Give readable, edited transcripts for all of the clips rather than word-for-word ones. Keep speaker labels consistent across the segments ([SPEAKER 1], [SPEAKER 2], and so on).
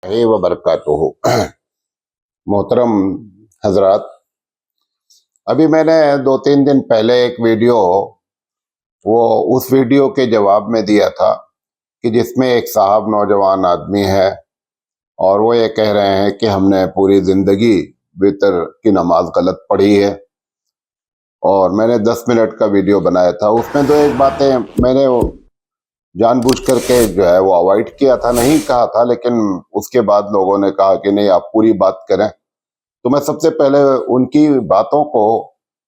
[SPEAKER 1] वबरकातुहू। मोहतरम हजरात, अभी मैंने 2-3 दिन पहले एक वीडियो उस वीडियो के जवाब में दिया था कि जिसमें एक साहब नौजवान आदमी है और वो ये कह रहे हैं कि हमने पूरी ज़िंदगी वितर की नमाज गलत पढ़ी है। और मैंने 10 मिनट का वीडियो बनाया था। उसमें 2-1 बातें मैंने जानबूझ करके जो है वो अवॉइड किया था, नहीं कहा था, लेकिन उसके बाद लोगों ने कहा कि नहीं आप पूरी बात करें। तो मैं सबसे पहले उनकी बातों को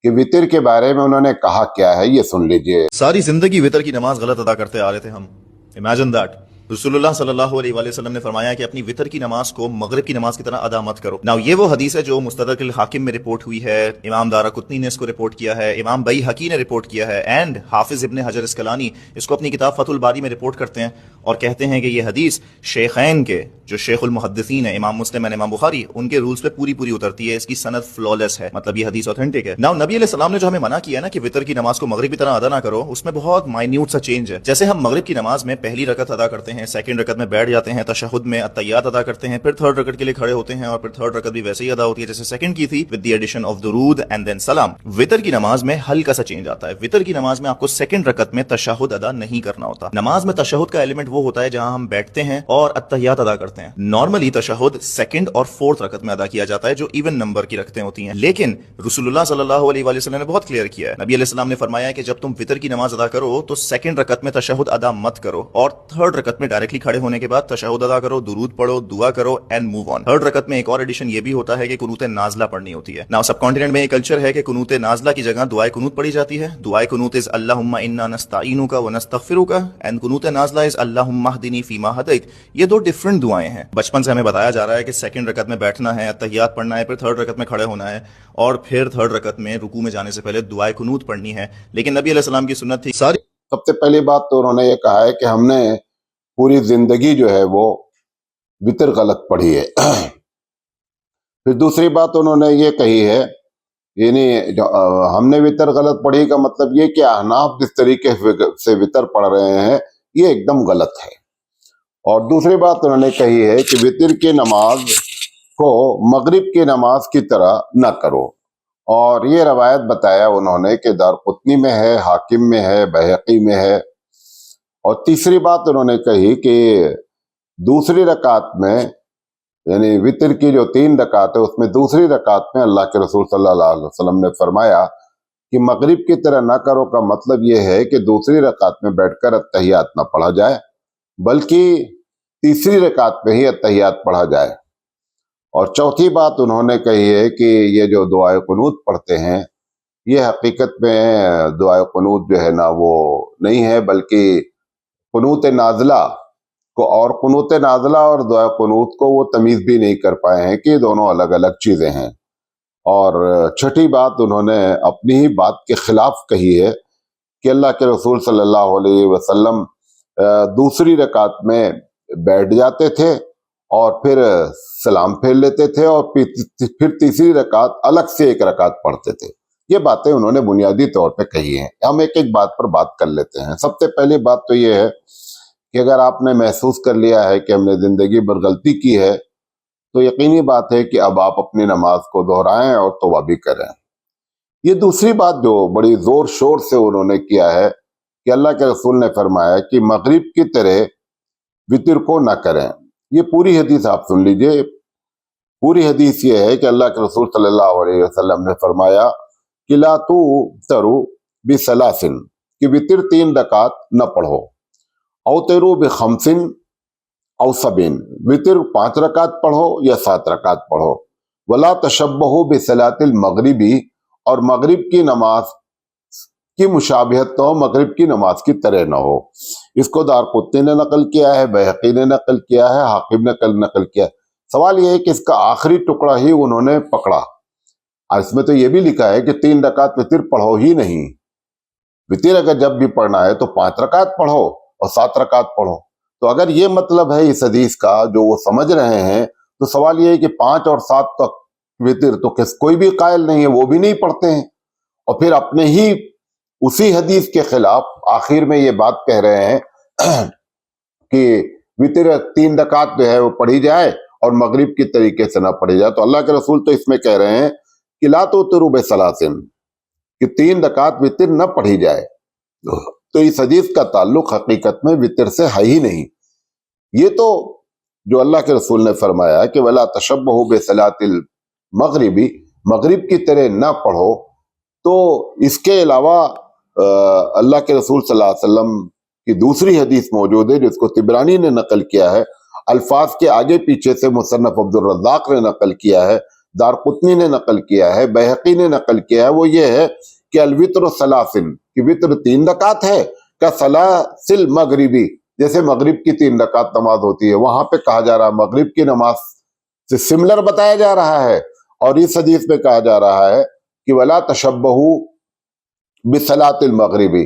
[SPEAKER 1] कि वितर के बारे में उन्होंने कहा क्या है ये सुन लीजिए।
[SPEAKER 2] सारी जिंदगी वितर की नमाज गलत अदा करते आ रहे थे हम। इमेजिन दैट रसूलुल्लाह सल्लल्लाहु अलैहि वसल्लम ने फरमाया कि अपनी वितर की नमाज को मगरिब की नमाज की तरह अदा मत करो। नाउ ये वो हदीस है जो मुस्तदरक हाकिम में रिपोर्ट हुई है, इमाम दाराकुतनी ने इसको रिपोर्ट किया है, इमाम बैहकी ने रिपोर्ट किया है, एंड हाफिज इब्न हजर अस्कलानी इसको अपनी किताब फतुल बारी में रिपोर्ट करते हैं और कहते हैं कि ये हदीस शेखैन के जो शेखुल मुहद्दिसीन है, इमाम मुस्लिम एंड इमाम बुखारी, उनके रूल्स पे पूरी पूरी उतरती है। इसकी सनद फ्लॉलेस है, मतलब ये हदीस ऑथेंटिक है। नाउ नबी अलैहि सलाम ने जो हमें मना किया ना कि वितर की नमाज को मगरिब की तरह अदा ना करो, उसमें बहुत माइन्यूट सा चेंज है। जैसे हम मगरिब की नमाज में पहली रकत अदा करते हैं, सेकंड रकत में बैठ जाते हैं, तशहुद में अत्तहियात अदा करते हैं, फिर थर्ड रकत के लिए खड़े होते हैं और फिर थर्ड रकत भी वैसे ही अदा होती है जैसे सेकंड की थी, विद द एडिशन ऑफ दुरूद एंड देन सलाम। वितर की नमाज में हल्का सा चेंज आता है। वितर की नमाज में आपको सेकंड रकत में तशहुद अदा नहीं करना होता। नमाज में तशहुद का एलिमेंट वो होता है जहां हम बैठते हैं और अत्तहियात अदा करते हैं। नॉर्मली तशहुद सेकंड और फोर्थ रकत में अदा किया जाता है जो इवन नंबर की रकतें होती हैं, लेकिन रसूलुल्लाह सल्लल्लाहु अलैहि वसल्लम ने बहुत क्लियर किया है। नबी अलैहि सलाम ने फरमाया कि जब तुम वितर की नमाज अदा करो तो सेकंड रकत में तशहुद अदा मत करो और थर्ड रकत में डायरेक्टली खड़े होने के बाद तशहुद अदा करो, दुरूद पढ़ो, दुआ करो एंड मूव ऑन। थर्ड रकत में एक और एडिशन ये भी होता है कि कुनूत नाज़िला पढ़नी होती है। नाउ सब कॉन्टिनेंट में ये कल्चर है कि कुनूत नाज़िला की जगह दुआए कुनूत पढ़ी जाती है। दुआए कुनूत इज अल्लाहुम्मा इन्ना नस्तईनुका व नस्तगफिरुका एंड कुनूत नाज़िला इज अल्लाहुम्मा हदिनी फीमा हदैत। ये दो डिफरेंट दुआएं हैं। बचपन से हमें बताया जा रहा है कि सेकंड रकत में बैठना है, अत्तहियात पढ़ना है, फिर थर्ड रकत में खड़े होना है और फिर थर्ड रकत में रुकू में जाने से पहले दुआए कुनूत पढ़नी है। लेकिन नबी अलैहि सलाम की सुन्नत थी सारी।
[SPEAKER 1] सबसे पहली बात तो उन्होंने ये कहा है कि हमने पूरी जिंदगी जो है वो वितर गलत पढ़ी है। फिर दूसरी बात उन्होंने ये कही है, यानी हमने वितर गलत पढ़ी का मतलब ये कि अहनाफ जिस तरीके से वितर पढ़ रहे हैं ये एकदम गलत है। और दूसरी बात उन्होंने कही है कि वितर की नमाज को मगरिब की नमाज की तरह न करो। और ये रवायत बताया उन्होंने कि दारकुतनी में है, हाकिम में है, बैहकी में है। और तीसरी बात उन्होंने कही कि दूसरी रकात में, यानी वितर की जो 3 रकात है उसमें दूसरी रकात में अल्लाह के रसूल सल्लल्लाहु अलैहि वसल्लम ने फरमाया कि मगरिब की तरह ना करो का मतलब ये है कि दूसरी रकात में बैठकर अत्तहियात ना पढ़ा जाए, बल्कि तीसरी रकात में ही अत्तहियात पढ़ा जाए। और चौथी बात उन्होंने कही है कि ये जो दुआए कुनूत पढ़ते हैं ये हकीकत में दुआए कुनूत जो है ना वो नहीं है, बल्कि कुनूत नाज़िला को, और कुनूत नाज़िला और दुआ कुनूत को वो तमीज़ भी नहीं कर पाए हैं कि दोनों अलग अलग चीज़ें हैं। और छठी बात उन्होंने अपनी ही बात के खिलाफ कही है कि अल्लाह के रसूल सल्लल्लाहु अलैहि वसल्लम दूसरी रकात में बैठ जाते थे और फिर सलाम फेर लेते थे और फिर तीसरी रकात अलग से एक रकात पढ़ते थे। ये बातें उन्होंने बुनियादी तौर पे कही हैं। हम एक एक बात पर बात कर लेते हैं। सबसे पहली बात तो ये है कि अगर आपने महसूस कर लिया है कि हमने जिंदगी भर गलती की है तो यकीनी बात है कि अब आप अपनी नमाज को दोहराएं और तौबा भी करें। ये दूसरी बात जो बड़ी जोर शोर से उन्होंने किया है कि अल्लाह के रसूल ने फरमाया कि मगरिब की तरह वितर को न करें। ये पूरी हदीस आप सुन लीजिए। पूरी हदीस ये है कि अल्लाह के रसूल सल्लल्लाहु अलैहि वसल्लम ने फरमाया कि ला तू तरू बिसलासिन, कि वितर 3 रकात न पढ़ो, औ तेरू बिखमसिन औ सबीन, वितर 5 रकात पढ़ो या 7 रकात पढ़ो, वला तशब्बहु बिसलातिल मगरिबी, और मगरिब की नमाज की मुशाबिहत न हो, मगरिब की नमाज की तरह न हो। इसको दारकुतनी ने नकल किया है, बैहकी ने नकल किया है, हाकिम ने नकल किया है। सवाल यह है कि इसका आखिरी टुकड़ा ही उन्होंने पकड़ा। और इसमें तो यह भी लिखा है कि 3 रकात वितर पढ़ो ही नहीं। वितर अगर जब भी पढ़ना है तो 5 रकात पढ़ो और 7 रकात पढ़ो। तो अगर ये मतलब है इस हदीस का जो वो समझ रहे हैं, तो सवाल ये है कि 5 और 7 तक वितर तो कोई भी कायल नहीं है, वो भी नहीं पढ़ते हैं। और फिर अपने ही उसी हदीस के खिलाफ आखिर में ये बात कह रहे हैं कि وطر 3 رکعت جو ہے وہ پڑھی جائے اور مغرب کی طریقے سے نہ پڑھی جائے. تو اللہ کے رسول تو اس میں کہہ رہے ہیں کہ لا توتروا بثلاث، کہ 3 رکعت وطر نہ پڑھی جائے. تو اس حدیث کا تعلق حقیقت میں وطر سے ہے ہی نہیں. یہ تو جو اللہ کے رسول نے فرمایا کہ ولا تشبہوا بصلاۃ المغرب، مغرب کی طرح نہ پڑھو، تو اس کے علاوہ اللہ کے رسول صلی اللہ علیہ وسلم کی دوسری حدیث موجود ہے جس کو طبرانی نے نقل کیا ہے، الفاظ کے آگے پیچھے سے مصنف عبد الرزاق نے نقل کیا ہے، دارقطنی نے نقل کیا ہے، بیہقی نے نقل کیا ہے. وہ یہ ہے کہ الوتر ثلاث، کہ وطر 3 رکعت ہے، کا سلاسل مغربی، جیسے مغرب کی 3 رکعت نماز ہوتی ہے. وہاں پہ کہا جا رہا ہے مغرب کی نماز سے سملر بتایا جا رہا ہے، اور اس حدیث میں کہا جا رہا ہے کہ ولا تشبہوا بصلاۃ المغربی.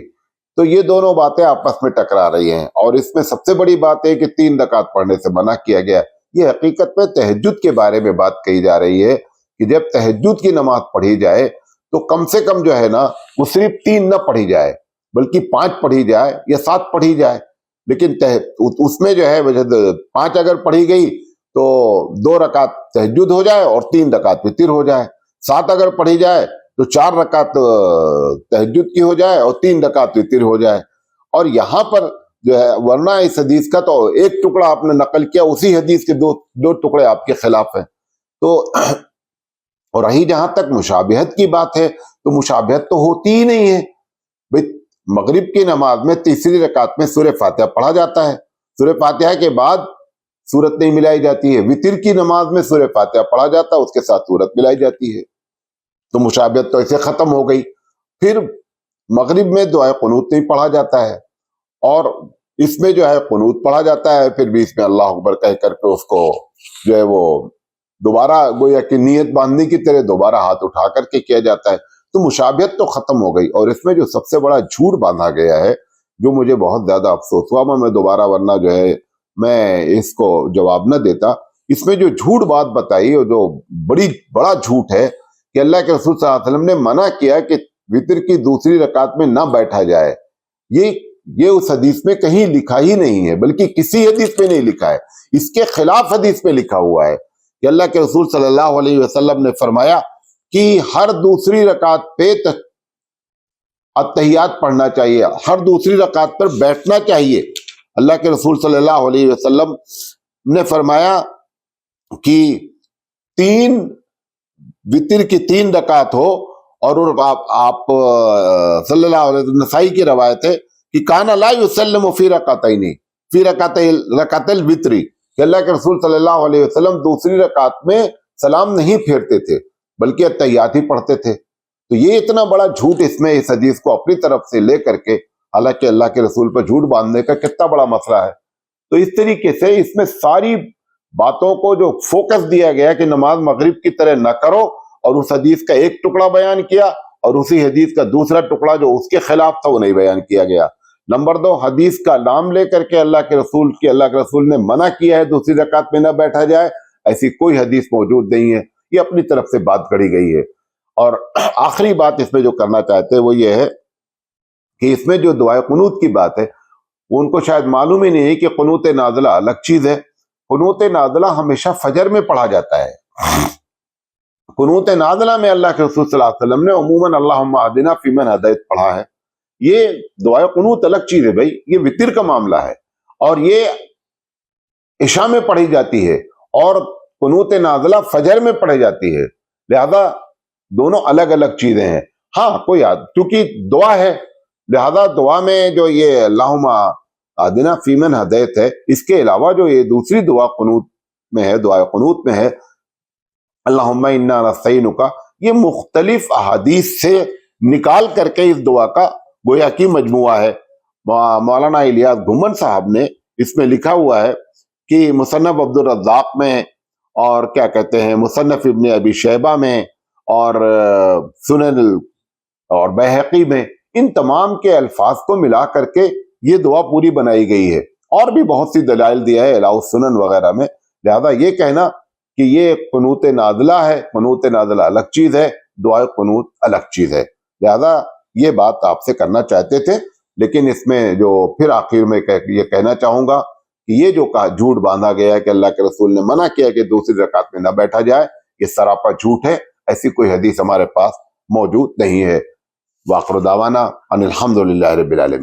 [SPEAKER 1] تو یہ دونوں باتیں آپس میں ٹکرا رہی ہیں، اور اس میں سب سے بڑی بات ہے کہ 3 رکعت پڑھنے سے منع کیا گیا. یہ حقیقت میں تہجد کے بارے میں بات کہی جا رہی ہے کہ جب تہجد کی نماز پڑھی جائے تو کم سے کم جو ہے نا وہ صرف 3 نہ پڑھی جائے بلکہ 5 پڑھی جائے یا 7 پڑھی جائے. لیکن اس میں جو ہے 5 اگر پڑھی گئی تو 2 رکعت تہجد ہو جائے اور 3 رکعت وطر ہو جائے. 7 اگر پڑھی جائے تو 4 رکعت تہجد کی ہو جائے اور 3 رکعت وطر ہو جائے. اور یہاں پر جو ہے ورنہ اس حدیث کا تو ایک ٹکڑا آپ نے نقل کیا، اسی حدیث کے دو ٹکڑے آپ کے خلاف ہیں. تو اور رہی جہاں تک مشابہت کی بات ہے، تو مشابہت تو ہوتی ہی نہیں ہے. بھئی مغرب کی نماز میں تیسری رکعت میں سورہ فاتحہ پڑھا جاتا ہے، سورہ فاتحہ کے بعد سورت نہیں ملائی جاتی ہے. وطر کی نماز میں سورہ فاتحہ پڑھا جاتا ہے، اس کے ساتھ سورت ملائی جاتی ہے. تو مشابہت تو ایسے ختم ہو گئی. پھر مغرب میں دعائے قنوت نہیں پڑھا جاتا ہے، اور اس میں جو ہے قنوت پڑھا جاتا ہے، پھر بھی اس میں اللہ اکبر کہہ کر کے اس کو جو ہے وہ دوبارہ گویا کہ نیت باندھنے کی طرح دوبارہ ہاتھ اٹھا کر کے کیا جاتا ہے. تو مشابہت تو ختم ہو گئی. اور اس میں جو سب سے بڑا جھوٹ باندھا گیا ہے، جو مجھے بہت زیادہ افسوس ہوا، میں دوبارہ ورنہ جو ہے میں اس کو جواب نہ دیتا. اس میں جو جھوٹ بات بتائی اور جو بڑا جھوٹ ہے کہ اللہ کے رسول صلی اللہ علیہ وسلم نے منع کیا کہ وطر کی دوسری رکعت میں نہ بیٹھا جائے. یہ اس حدیث میں کہیں لکھا ہی نہیں ہے، بلکہ کسی حدیث میں نہیں لکھا ہے. اس کے خلاف حدیث میں لکھا ہوا ہے کہ اللہ کے رسول صلی اللہ علیہ وسلم نے فرمایا کہ ہر دوسری رکعت پہ اتحیات پڑھنا چاہیے، ہر دوسری رکعت پر بیٹھنا چاہیے. اللہ کے رسول صلی اللہ علیہ وسلم نے فرمایا کہ 3 وطر کی 3 رکعت ہو، اور آپ صلی اللہ علیہ وسلم، نسائی کی روایت ہے کہ کانا لا یسلم فی رکعتین فی رکعت الوتر، کہ اللہ کے رسول صلی اللہ علیہ وسلم دوسری رکعت میں سلام نہیں پھیرتے تھے بلکہ اتحیات ہی پڑھتے تھے. تو یہ اتنا بڑا جھوٹ اس میں اس حدیث کو اپنی طرف سے لے کر کے، حالانکہ اللہ کے رسول پر جھوٹ باندھنے کا کتنا بڑا مسئلہ ہے. تو اس طریقے سے اس میں ساری باتوں کو جو فوکس دیا گیا کہ نماز مغرب کی طرح نہ کرو، اور اس حدیث کا ایک ٹکڑا بیان کیا، اور اسی حدیث کا دوسرا ٹکڑا جو اس کے خلاف تھا وہ نہیں بیان کیا گیا. نمبر 2، حدیث کا نام لے کر کے اللہ کے رسول نے منع کیا ہے دوسری رکعت میں نہ بیٹھا جائے. ایسی کوئی حدیث موجود نہیں ہے، یہ اپنی طرف سے بات گڑی گئی ہے. اور آخری بات اس میں جو کرنا چاہتے ہیں وہ یہ ہے کہ اس میں جو دعائے قنوت کی بات ہے، وہ ان کو شاید معلوم ہی نہیں ہے کہ قنوت نازلہ الگ چیز ہے. قنوت نازلہ ہمیشہ فجر میں پڑھا جاتا ہے. قنوت نازلہ میں اللہ کے رسول صلی اللہ علیہ وسلم نے عموماً اللہم اہدنا فیمن ہدیت پڑھا ہے. یہ دعائے قنوت الگ چیز ہے بھائی، یہ وطر کا معاملہ ہے، اور یہ عشاء میں پڑھی جاتی ہے، اور قنوت نازلہ فجر میں پڑھی جاتی ہے. لہذا دونوں الگ الگ چیزیں ہیں. ہاں کوئی کیونکہ دعا ہے، لہذا دعا میں جو یہ اللہم اہدنا فیمن ہدیت ہے، اس کے علاوہ جو یہ دوسری دعا قنوت میں ہے، دعائے قنوت میں ہے اللہم انا نستعینک، یہ مختلف احادیث سے نکال کر کے اس دعا کا گویا کی مجموعہ ہے. مولانا الیاس گھمن صاحب نے اس میں لکھا ہوا ہے کہ مصنف عبد الرزاق میں، اور کیا کہتے ہیں مصنف ابن ابی شیبہ میں، اور سنن اور بیہقی میں، ان تمام کے الفاظ کو ملا کر کے یہ دعا پوری بنائی گئی ہے. اور بھی بہت سی دلائل دیا ہے اعلاء السنن وغیرہ میں. لہذا یہ کہنا کہ یہ قنوت نازلہ ہے، قنوت نازلہ الگ چیز ہے، دعائے قنوت الگ چیز ہے. لہذا یہ بات آپ سے کرنا چاہتے تھے. لیکن اس میں جو پھر آخر میں یہ کہنا چاہوں گا کہ یہ جو کہا جھوٹ باندھا گیا ہے کہ اللہ کے رسول نے منع کیا کہ دوسری رکعت میں نہ بیٹھا جائے، یہ سراپا جھوٹ ہے، ایسی کوئی حدیث ہمارے پاس موجود نہیں ہے۔ وآخر دعوانا ان الحمد للہ رب العالمین۔